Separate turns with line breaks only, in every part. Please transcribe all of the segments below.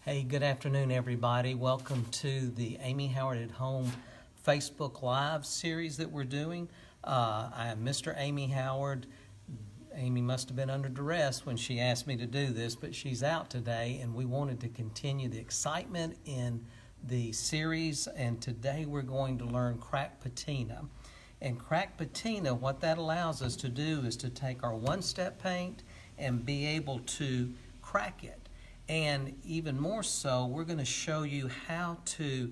Hey, good afternoon, everybody. Welcome to the Amy Howard at Home Facebook Live series that we're doing. I am Mr. Amy Howard. Amy must have been under duress when she asked me to do this, but she's out today, and we wanted to continue the excitement in the series, and today we're going to learn Cracked Patina. And Cracked Patina, what that allows us to do is to take our one-step paint and be able to crack it. And even more so, we're going to show you how to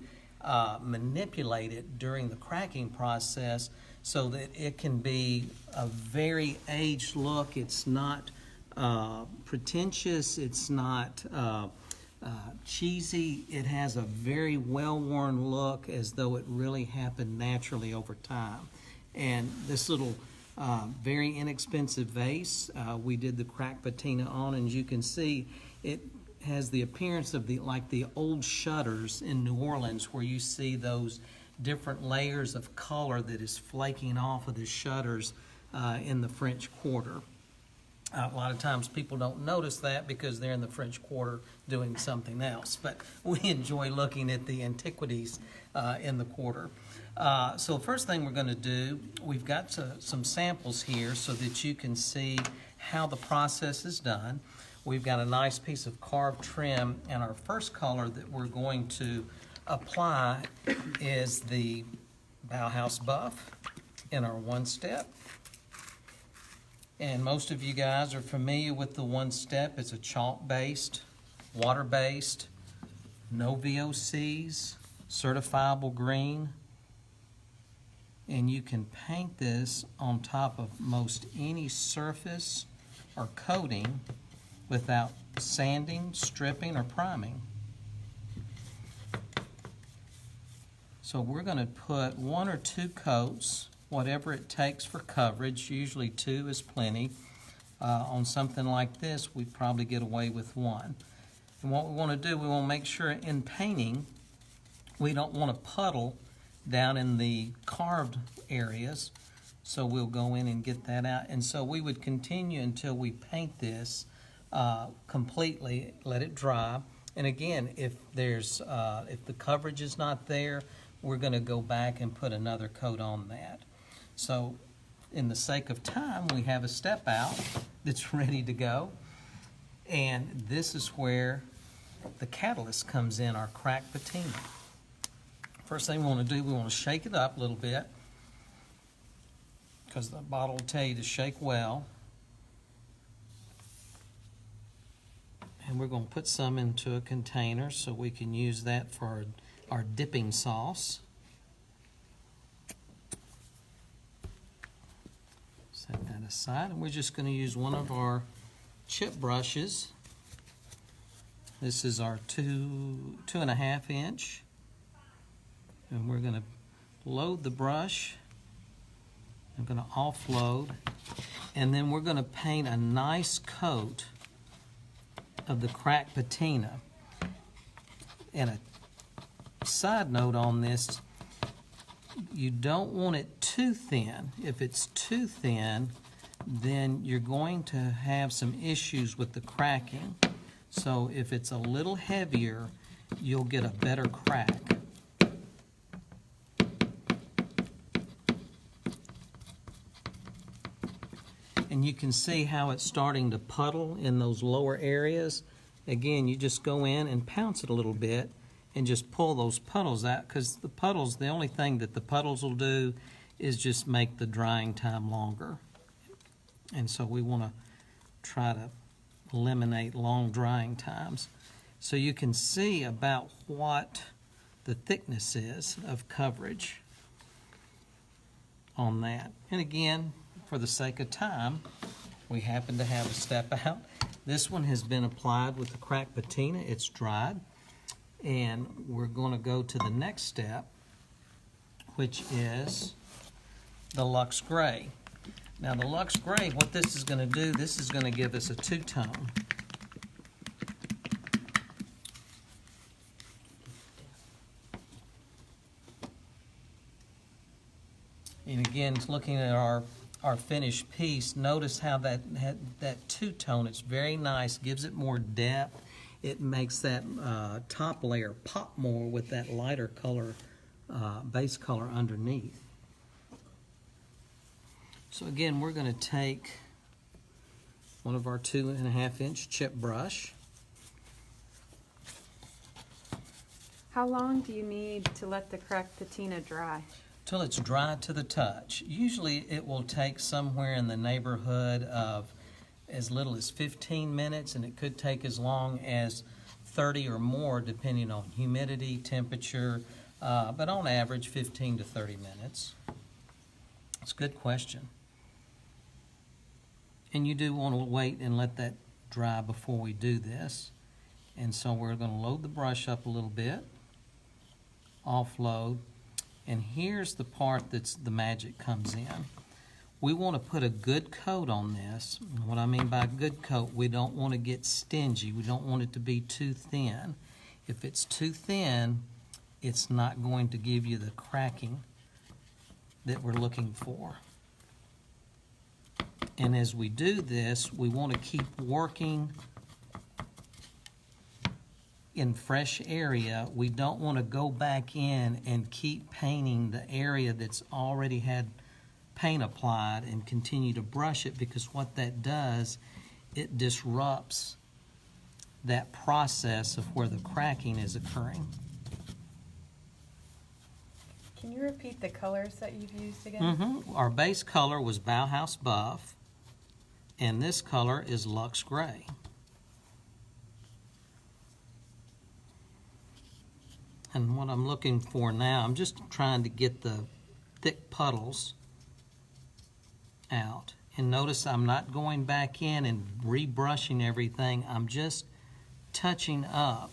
manipulate it during the cracking process so that it can be a very aged look. It's not pretentious. It's not cheesy. It has a very well-worn look as though it really happened naturally over time. And this little very inexpensive vase, we did the Cracked Patina on, and as you can see, it has the appearance of the old shutters in New Orleans, where you see those different layers of color that is flaking off of the shutters in the French Quarter. A lot of times people don't notice that because they're in the French Quarter doing something else, but we enjoy looking at the antiquities in the Quarter. So the first thing we're going to do, we've got some samples here so that you can see how the process is done. We've got a nice piece of carved trim, and our first color that we're going to apply is the Bauhaus Buff in our one step. And most of you guys are familiar with the one step. It's a chalk-based, water-based, no VOCs, certifiable green. And you can paint this on top of most any surface or coating without sanding, stripping, or priming. So we're going to put 1 or 2 coats, whatever it takes for coverage. Usually 2 is plenty. On something like this, we probably get away with 1. And what we want to do, we want to make sure in painting, we don't want to puddle down in the carved areas. So we'll go in and get that out. And so we would continue until we paint this completely, let it dry. And again, if the coverage is not there, we're going to go back and put another coat on that. So in the sake of time, we have a step out that's ready to go. And this is where the catalyst comes in, our Cracked Patina. First thing we want to do, we want to shake it up a little bit, because the bottle will tell you to shake well. And we're going to put some into a container so we can use that for our dipping sauce. Set that aside, and we're just going to use one of our chip brushes. This is our 2.5 inch. And we're going to load the brush. I'm going to offload. And then we're going to paint a nice coat of the Cracked Patina. And a side note on this, you don't want it too thin. If it's too thin, then you're going to have some issues with the cracking. So if it's a little heavier, you'll get a better crack. And you can see how it's starting to puddle in those lower areas. Again, you just go in and pounce it a little bit and just pull those puddles out, because the puddles, the only thing that the puddles will do is just make the drying time longer. And so we want to try to eliminate long drying times. So you can see about what the thickness is of coverage on that. And again, for the sake of time, we happen to have a step out. This one has been applied with the Cracked Patina. It's dried. And we're going to go to the next step, which is the Lux Gray. Now the Lux Gray, what this is going to do, this is going to give us a two-tone. And again, looking at our finished piece, notice how that two-tone, it's very nice, gives it more depth, it makes that top layer pop more with that lighter color, base color underneath. So again, we're going to take one of our 2.5-inch chip brush.
How long do you need to let the cracked patina dry?
Till it's dry to the touch. Usually it will take somewhere in the neighborhood of as little as 15 minutes, and it could take as long as 30 or more depending on humidity, temperature, but on average 15 to 30 minutes. It's a good question. And you do want to wait and let that dry before we do this. And so we're going to load the brush up a little bit, offload, and here's the part that's the magic comes in. We want to put a good coat on this. What I mean by good coat, we don't want to get stingy. We don't want it to be too thin. If it's too thin, it's not going to give you the cracking that we're looking for. And as we do this, we want to keep working in fresh area. We don't want to go back in and keep painting the area that's already had paint applied and continue to brush it, because what that does, it disrupts that process of where the cracking is occurring.
Can you repeat the colors that you've used again?
Our base color was Bauhaus Buff, and this color is Lux Gray. And what I'm looking for now, I'm just trying to get the thick puddles out. And notice I'm not going back in and rebrushing everything. I'm just touching up.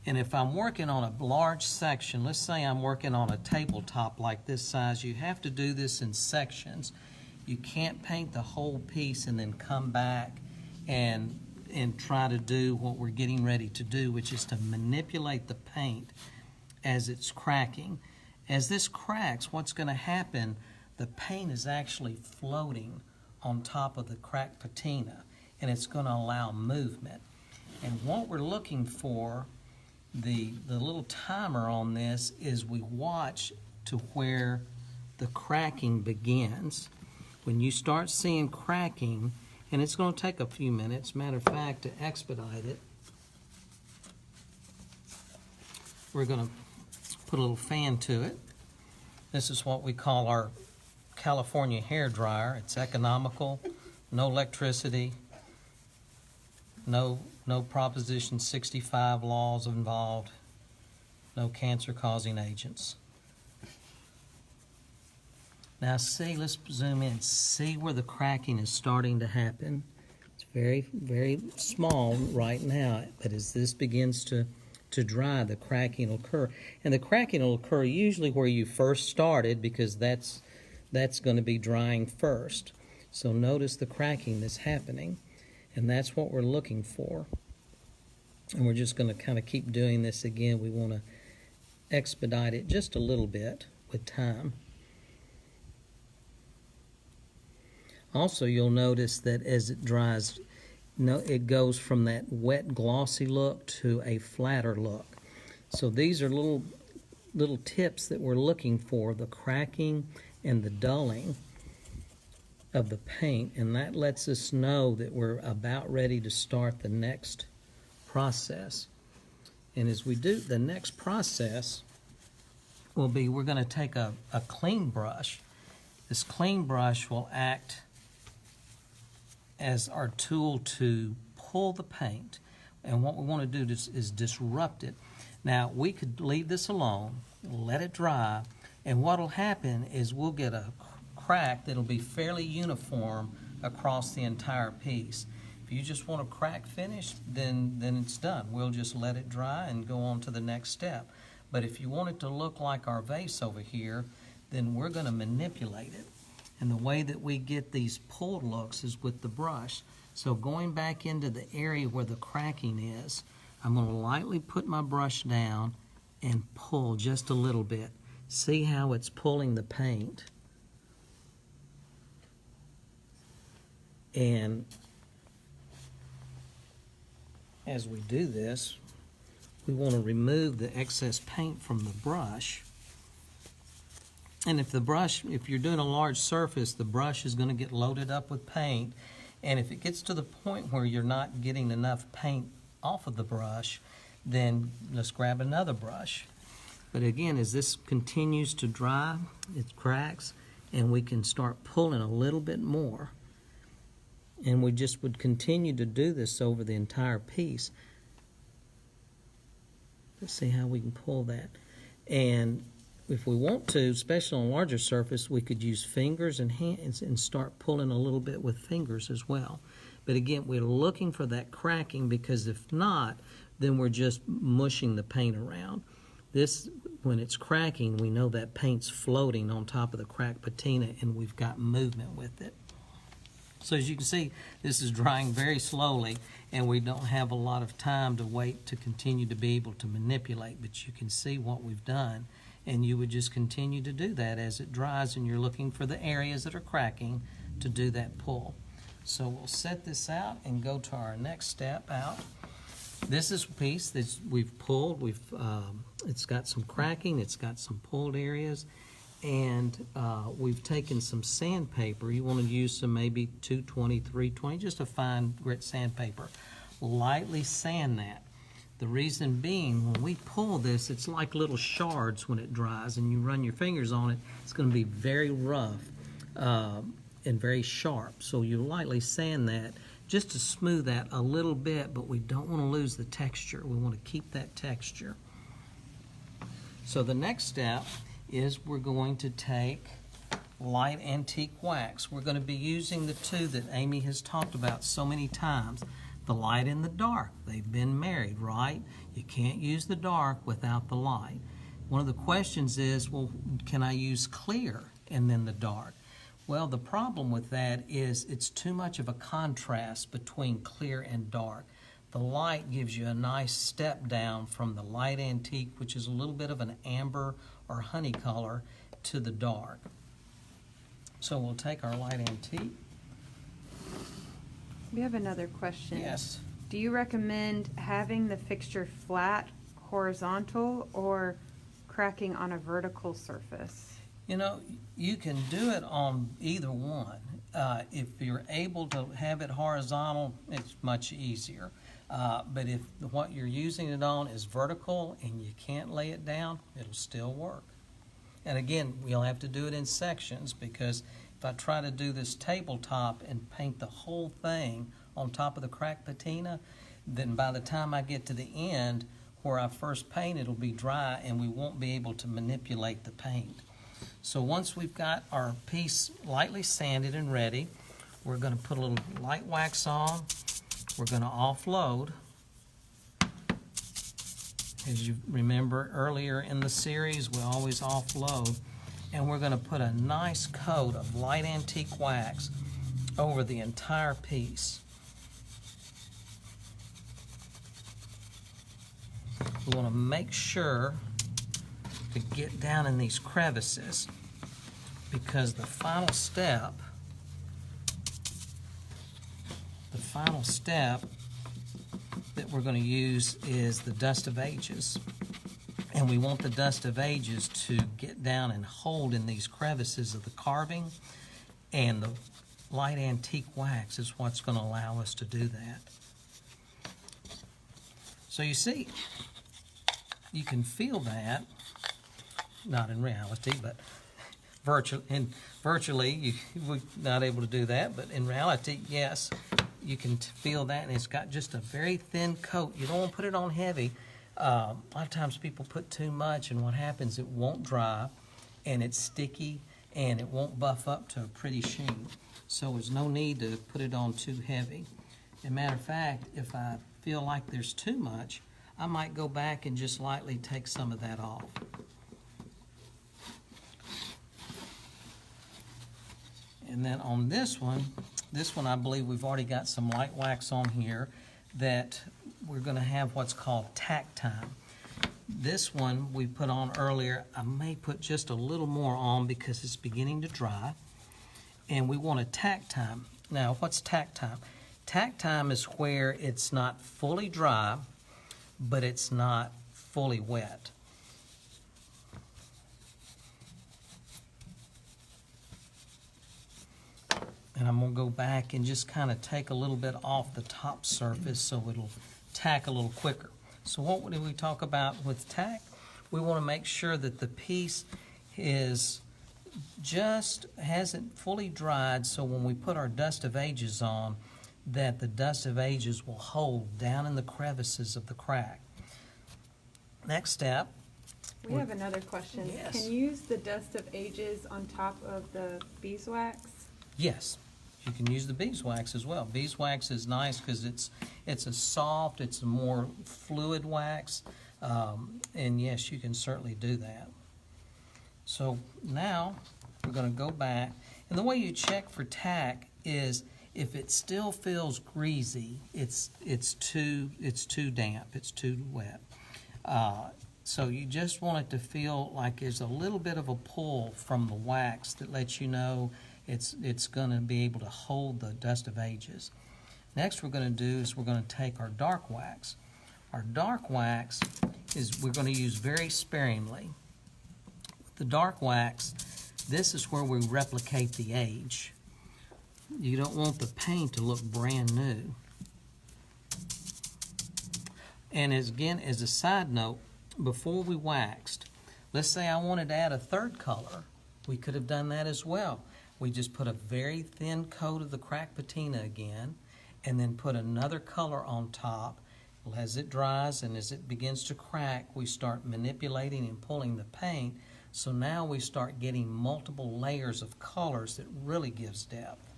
And if I'm working on a large section, let's say I'm working on a tabletop like this size, you have to do this in sections. You can't paint the whole piece and then come back and try to do what we're getting ready to do, which is to manipulate the paint as it's cracking. As this cracks, what's going to happen, the paint is actually floating on top of the cracked patina, and it's going to allow movement. And what we're looking for, the little timer on this, is we watch to where the cracking begins. When you start seeing cracking, and it's going to take a few minutes, matter of fact, to expedite it, we're going to put a little fan to it. This is what we call our California hair dryer. It's economical, no electricity, no Proposition 65 laws involved, no cancer-causing agents. Now see, let's zoom in, see where the cracking is starting to happen. It's very, very small right now, but as this begins to dry, the cracking will occur. And the cracking will occur usually where you first started, because that's going to be drying first. So notice the cracking that's happening, and that's what we're looking for. And we're just going to kind of keep doing this again. We want to expedite it just a little bit with time. Also, you'll notice that as it dries, it goes from that wet, glossy look to a flatter look. So these are little tips that we're looking for, the cracking and the dulling of the paint, and that lets us know that we're about ready to start the next process. And as we do, the next process will be, we're going to take a clean brush. This clean brush will act as our tool to pull the paint, and what we want to do is disrupt it. Now, we could leave this alone, let it dry, and what will happen is we'll get a crack that'll be fairly uniform across the entire piece. If you just want a crack finish, then it's done. We'll just let it dry and go on to the next step. But if you want it to look like our vase over here, then we're going to manipulate it. And the way that we get these pulled looks is with the brush. So going back into the area where the cracking is, I'm going to lightly put my brush down and pull just a little bit. See how it's pulling the paint? And as we do this, we want to remove the excess paint from the brush. And if you're doing a large surface, the brush is going to get loaded up with paint. And if it gets to the point where you're not getting enough paint off of the brush, then let's grab another brush. But again, as this continues to dry, it cracks, and we can start pulling a little bit more. And we just would continue to do this over the entire piece. Let's see how we can pull that. And if we want to, especially on a larger surface, we could use fingers and hands and start pulling a little bit with fingers as well. But again, we're looking for that cracking, because if not, then we're just mushing the paint around. This, when it's cracking, we know that paint's floating on top of the cracked patina, and we've got movement with it. So as you can see, this is drying very slowly, and we don't have a lot of time to wait to continue to be able to manipulate, but you can see what we've done, and you would just continue to do that as it dries, and you're looking for the areas that are cracking to do that pull. So we'll set this out and go to our next step out. This is a piece that we've pulled. It's got some cracking, it's got some pulled areas, and we've taken some sandpaper. You want to use some maybe 220, 320, just a fine grit sandpaper. Lightly sand that. The reason being, when we pull this, it's like little shards when it dries, and you run your fingers on it, it's going to be very rough and very sharp. So you lightly sand that just to smooth that a little bit, but we don't want to lose the texture. We want to keep that texture. So the next step is we're going to take light antique wax. We're going to be using the two that Amy has talked about so many times, the light and the dark. They've been married, right? You can't use the dark without the light. One of the questions is, well, can I use clear and then the dark? Well, the problem with that is it's too much of a contrast between clear and dark. The light gives you a nice step down from the light antique, which is a little bit of an amber or honey color, to the dark. So we'll take our light antique.
We have another question.
Yes.
Do you recommend having the fixture flat, horizontal, or cracking on a vertical surface?
You know, you can do it on either one. If you're able to have it horizontal, it's much easier. But if what you're using it on is vertical and you can't lay it down, it'll still work. And again, we'll have to do it in sections, because if I try to do this tabletop and paint the whole thing on top of the cracked patina, then by the time I get to the end where I first paint, it'll be dry and we won't be able to manipulate the paint. So once we've got our piece lightly sanded and ready, we're going to put a little light wax on. We're going to offload. As you remember earlier in the series, we always offload. And we're going to put a nice coat of light antique wax over the entire piece. We want to make sure to get down in these crevices, because the final step that we're going to use is the dust of ages. And we want the dust of ages to get down and hold in these crevices of the carving, and the light antique wax is what's going to allow us to do that. So you see, you can feel that, not in reality, but virtually we're not able to do that, but in reality, yes, you can feel that, and it's got just a very thin coat. You don't want to put it on heavy. A lot of times people put too much, and what happens, it won't dry, and it's sticky, and it won't buff up to a pretty sheen. So there's no need to put it on too heavy. As a matter of fact, if I feel like there's too much, I might go back and just lightly take some of that off. And then on this one I believe we've already got some light wax on here that we're going to have what's called Tack Time. This one we put on earlier. I may put just a little more on because it's beginning to dry. And we want a Tack Time. Now, what's Tack Time? Tack Time is where it's not fully dry, but it's not fully wet. And I'm going to go back and just kind of take a little bit off the top surface so it'll tack a little quicker. So what did we talk about with tack? We want to make sure that the piece is hasn't fully dried, so when we put our dust of ages on, that the dust of ages will hold down in the crevices of the crack. Next step.
We have another question.
Yes.
Can you use the dust of ages on top of the beeswax?
Yes, you can use the beeswax as well. Beeswax is nice because it's a soft, it's a more fluid wax, and yes, you can certainly do that. So now we're going to go back, and the way you check for tack is if it still feels greasy, it's too damp, it's too wet. So you just want it to feel like there's a little bit of a pull from the wax that lets you know it's going to be able to hold the dust of ages. Next we're going to do is we're going to take our dark wax. Our dark wax is we're going to use very sparingly. With the dark wax, this is where we replicate the age. You don't want the paint to look brand new. And as a side note, before we waxed, let's say I wanted to add a third color, we could have done that as well. We just put a very thin coat of the Cracked Patina again, and then put another color on top. As it dries and as it begins to crack, we start manipulating and pulling the paint. So now we start getting multiple layers of colors that really gives depth.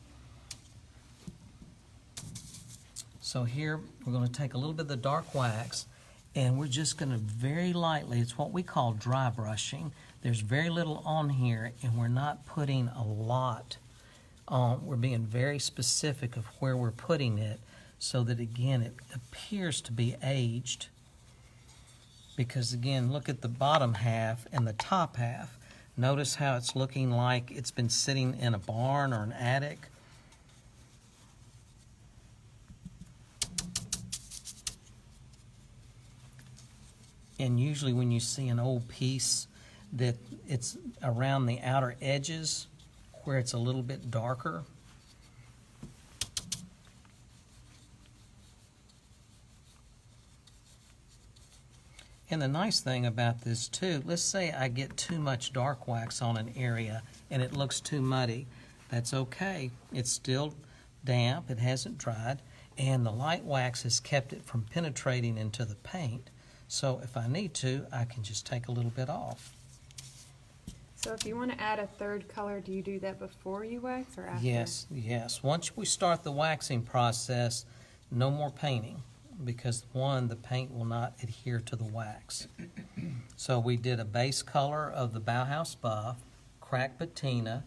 So here we're going to take a little bit of the dark wax, and we're just going to very lightly, it's what we call dry brushing. There's very little on here, and we're not putting a lot on. We're being very specific of where we're putting it so that, again, it appears to be aged. Because, again, look at the bottom half and the top half. Notice how it's looking like it's been sitting in a barn or an attic. And usually when you see an old piece that it's around the outer edges where it's a little bit darker. And the nice thing about this too, let's say I get too much dark wax on an area and it looks too muddy. That's okay. It's still damp, it hasn't dried, and the light wax has kept it from penetrating into the paint. So if I need to, I can just take a little bit off.
So if you want to add a third color, do you do that before you wax or after?
Yes, yes. Once we start the waxing process, no more painting, because one, the paint will not adhere to the wax. So we did a base color of the Bauhaus Buff, Cracked Patina,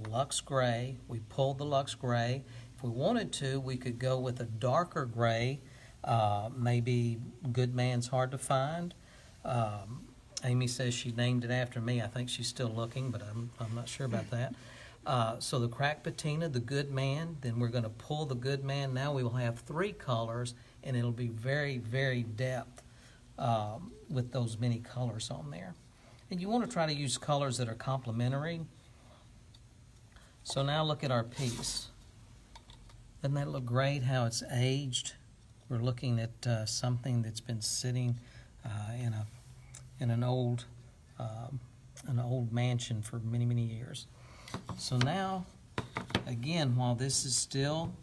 Lux Gray. We pulled the Lux Gray. If we wanted to, we could go with a darker gray. Maybe Good Man's hard to find. Amy says she named it after me. I think she's still looking, but I'm not sure about that. So the Cracked Patina, the Good Man, then we're going to pull the Good Man. Now we will have 3 colors, and it'll be very, very depth with those many colors on there. And you want to try to use colors that are complementary. So now look at our piece. Doesn't that look great how it's aged? We're looking at something that's been sitting in an old mansion for many, many years. So now, again, while this is still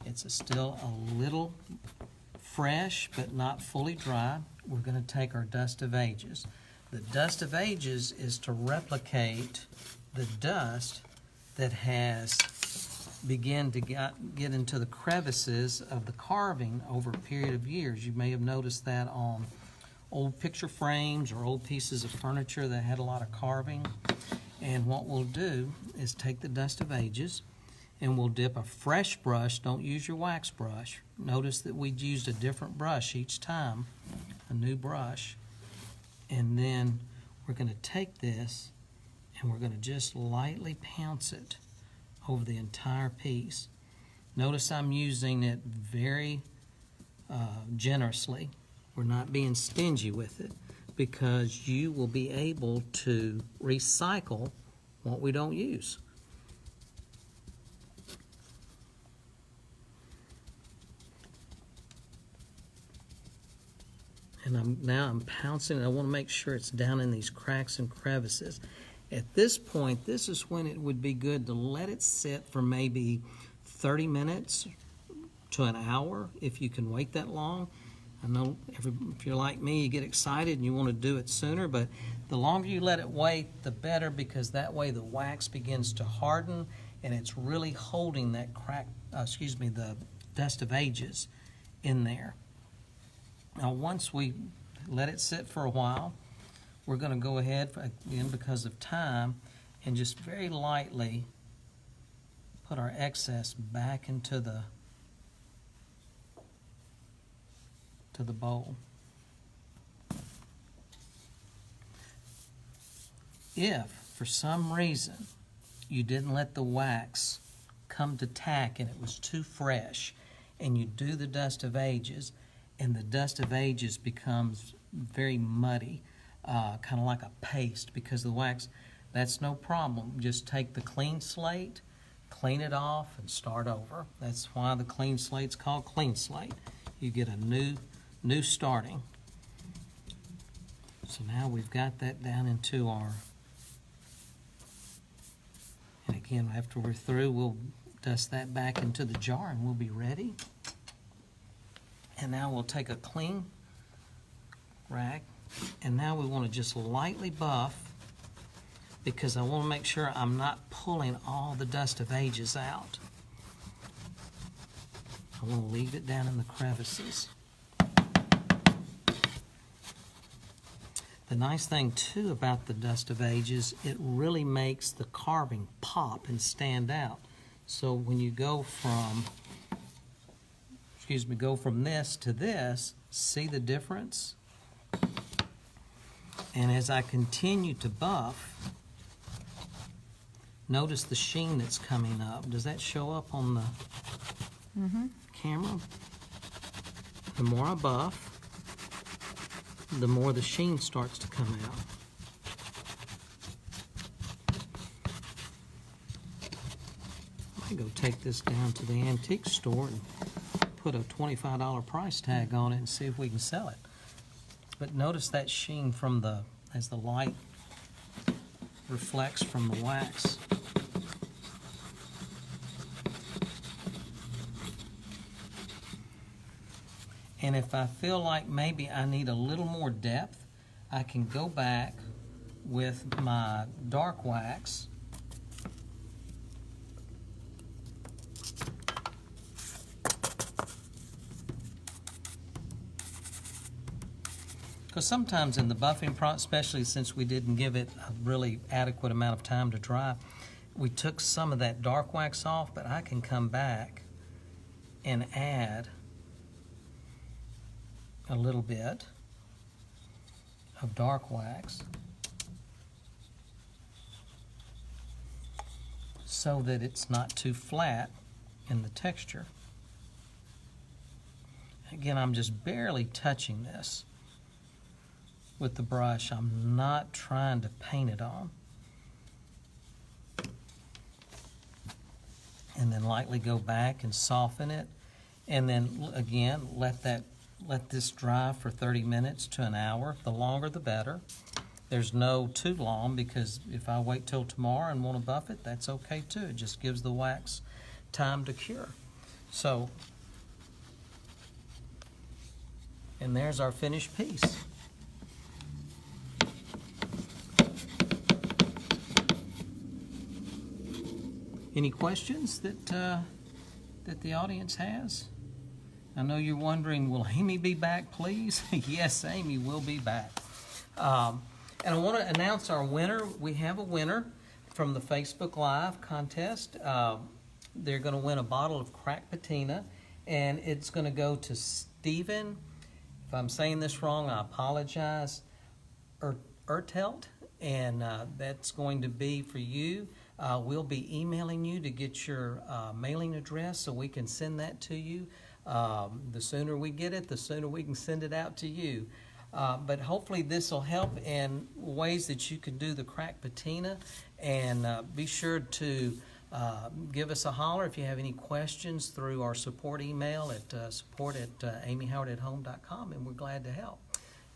a little fresh but not fully dry, we're going to take our dust of ages. The dust of ages is to replicate the dust that has begun to get into the crevices of the carving over a period of years. You may have noticed that on old picture frames or old pieces of furniture that had a lot of carving. And what we'll do is take the dust of ages and we'll dip a fresh brush. Don't use your wax brush. Notice that we used a different brush each time, a new brush. And then we're going to take this and we're going to just lightly pounce it over the entire piece. Notice I'm using it very generously. We're not being stingy with it because you will be able to recycle what we don't use. And now I'm pouncing, and I want to make sure it's down in these cracks and crevices. At this point, this is when it would be good to let it sit for maybe 30 minutes to an hour, if you can wait that long. I know if you're like me, you get excited and you want to do it sooner, but the longer you let it wait, the better, because that way the wax begins to harden and it's really holding that the dust of ages in there. Now, once we let it sit for a while, we're going to go ahead, again, because of time, and just very lightly put our excess back into the bowl. If, for some reason, you didn't let the wax come to tack and it was too fresh, and you do the dust of ages, and the dust of ages becomes very muddy, kind of like a paste because of the wax, that's no problem. Just take the clean slate, clean it off, and start over. That's why the clean slate's called clean slate. You get a new starting. So now we've got that down into our, and again, after we're through, we'll dust that back into the jar and we'll be ready. And now we'll take a clean rack, and now we want to just lightly buff, because I want to make sure I'm not pulling all the dust of ages out. I want to leave it down in the crevices. The nice thing too about the dust of ages, it really makes the carving pop and stand out. So when you go from this to this, see the difference? And as I continue to buff, notice the sheen that's coming up. Does that show up on the camera? The more I buff, the more the sheen starts to come out. I go take this down to the antique store and put a $25 price tag on it and see if we can sell it. But notice that sheen from as the light reflects from the wax. And if I feel like maybe I need a little more depth, I can go back with my dark wax because sometimes in the buffing process, especially since we didn't give it a really adequate amount of time to dry, we took some of that dark wax off, but I can come back and add a little bit of dark wax so that it's not too flat in the texture. Again, I'm just barely touching this with the brush. I'm not trying to paint it on. And then lightly go back and soften it. And then again, let this dry for 30 minutes to an hour. The longer the better. There's no too long, because if I wait till tomorrow and want to buff it, that's okay too. It just gives the wax time to cure. So, and there's our finished piece. Any questions that the audience has? I know you're wondering, will Amy be back, please? Yes, Amy will be back. And I want to announce our winner. We have a winner from the Facebook Live contest. They're going to win a bottle of Cracked Patina, and it's going to go to Stephen. If I'm saying this wrong, I apologize. Ertelt, and that's going to be for you. We'll be emailing you to get your mailing address so we can send that to you. The sooner we get it, the sooner we can send it out to you. But hopefully this will help in ways that you can do the cracked patina. And be sure to give us a holler if you have any questions through our support email at support@amyhoward@home.com, and we're glad to help.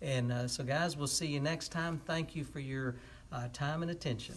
And so guys, we'll see you next time. Thank you for your time and attention.